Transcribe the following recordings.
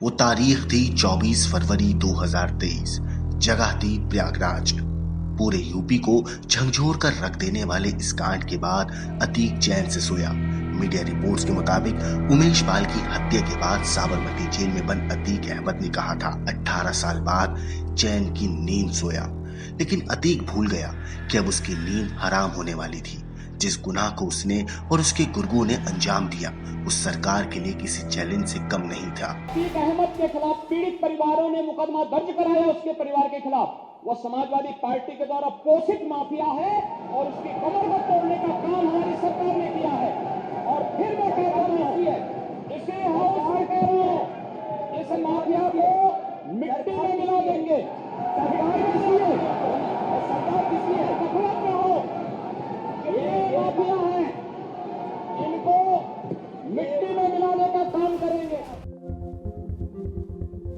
वो तारीख थी 24 फरवरी 2023। जगह थी प्रयागराज। पूरे यूपी को झंझोर कर रख देने वाले इस कांड के बाद अतीक चैन से सोया। मीडिया रिपोर्ट्स के मुताबिक उमेश पाल की हत्या के बाद साबरमती जेल में बंद अतीक अहमद ने कहा था 18 साल बाद चैन की नींद सोया। लेकिन अतीक भूल गया कि अब उसकी नींद हराम होने वाली थी। जिस गुनाह को उसने और उसके गुर्गों ने अंजाम दिया उस सरकार के लिए किसी चैलेंज से कम नहीं था। अतीक अहमद के खिलाफ पीड़ित परिवारों ने मुकदमा दर्ज कराया उसके परिवार के खिलाफ। वह समाजवादी पार्टी के द्वारा पोषित माफिया है और उसकी कमर को तोड़ने का काम हमारी सरकार ने किया है। और फिर मैं कह रहा हूं इसे इस माफिया को मिट्टी में मिला देंगे। सरकार किसी है गफलत में हो, ये माफिया है, इनको मिट्टी में मिलाने का काम करेंगे।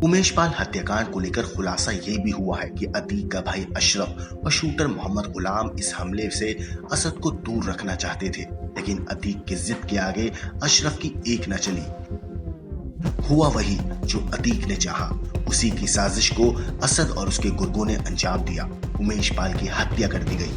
उमेश पाल हत्याकांड को लेकर खुलासा ये भी हुआ है कि अतीक का भाई अशरफ और शूटर मोहम्मद गुलाम इस हमले से असद को दूर रखना चाहते थे, लेकिन अतीक की जिद के आगे अशरफ की एक न चली। हुआ वही जो अतीक ने चाहा। उसी की साजिश को असद और उसके गुर्गों ने अंजाम दिया। उमेश पाल की हत्या कर दी गई।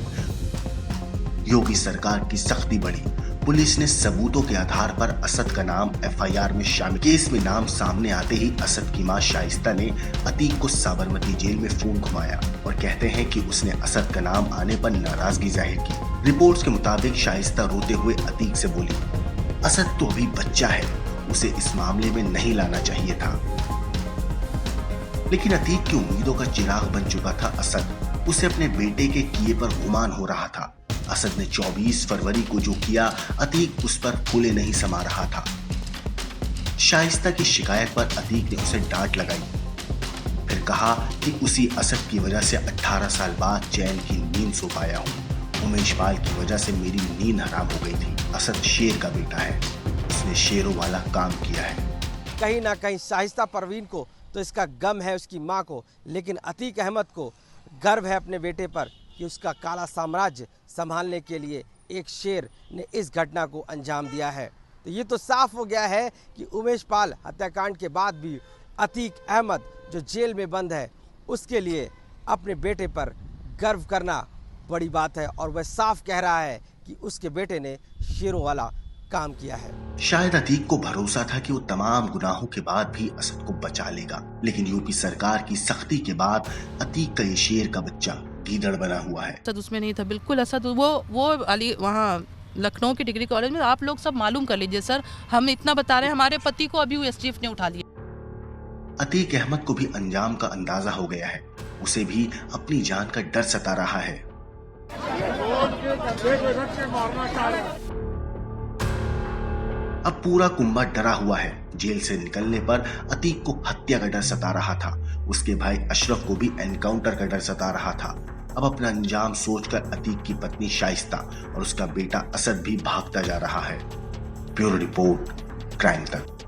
योगी सरकार की सख्ती बढ़ी। पुलिस ने सबूतों के आधार पर असद का नाम एफआईआर में शामिल। केस में नाम सामने आते ही असद की मां शाइस्ता ने अतीक को साबरमती जेल में फोन घुमाया और कहते हैं कि उसने असद का नाम आने पर नाराजगी जाहिर की। रिपोर्ट्स के मुताबिक शाइस्ता रोते हुए अतीक से बोली, असद तो अभी बच्चा है, उसे इस मामले में नहीं लाना चाहिए था। लेकिन अतीक की उम्मीदों का चिराग बन चुका था असद। उसे अपने बेटे के किए पर गुमान हो रहा था। असद ने 24 फरवरी को जो किया अतीक उस पर फूले नहीं समा रहा था। शाइस्ता की शिकायत पर अतीक ने उसे डांट लगाई। फिर कहा कि उसी असद की वजह से 18 साल बाद चैन की नींद सो पाया हूँ। उमेश पाल की वजह से मेरी नींद हराम हो गई थी। असद शेर का बेटा है, उसने शेरों वाला काम किया है। कहीं ना कहीं शाइस्ता परवीन को तो इसका गम है उसकी माँ को, लेकिन अतीक अहमद को गर्व है अपने बेटे पर कि उसका काला साम्राज्य संभालने के लिए एक शेर ने इस घटना को अंजाम दिया है। तो ये तो साफ हो गया है कि उमेश पाल हत्याकांड के बाद भी अतीक अहमद जो जेल में बंद है उसके लिए अपने बेटे पर गर्व करना बड़ी बात है और वह साफ कह रहा है कि उसके बेटे ने शेरों वाला काम किया है। शायद अतीक को भरोसा था कि वो तमाम गुनाहों के बाद भी असद को बचा लेगा, लेकिन यूपी सरकार की सख्ती के बाद अतीक का ये शेर का बच्चा गीदड़ बना हुआ है। असद उसमें नहीं था, बिल्कुल असद वो अली वहाँ लखनऊ के डिग्री कॉलेज में। आप लोग सब मालूम कर लीजिए सर, हम इतना बता रहे हैं, हमारे पति को अभी एसटीएफ ने उठा लिया। अतीक अहमद को भी अंजाम का अंदाजा हो गया है। उसे भी अपनी जान का डर सता रहा है। अब पूरा कुंभा डरा हुआ है। जेल से निकलने पर अतीक को हत्या का डर सता रहा था। उसके भाई अशरफ को भी एनकाउंटर का डर सता रहा था। अब अपना अंजाम सोचकर अतीक की पत्नी शाइस्ता और उसका बेटा असद भी भागता जा रहा है। ब्यूरो रिपोर्ट, क्राइम तक।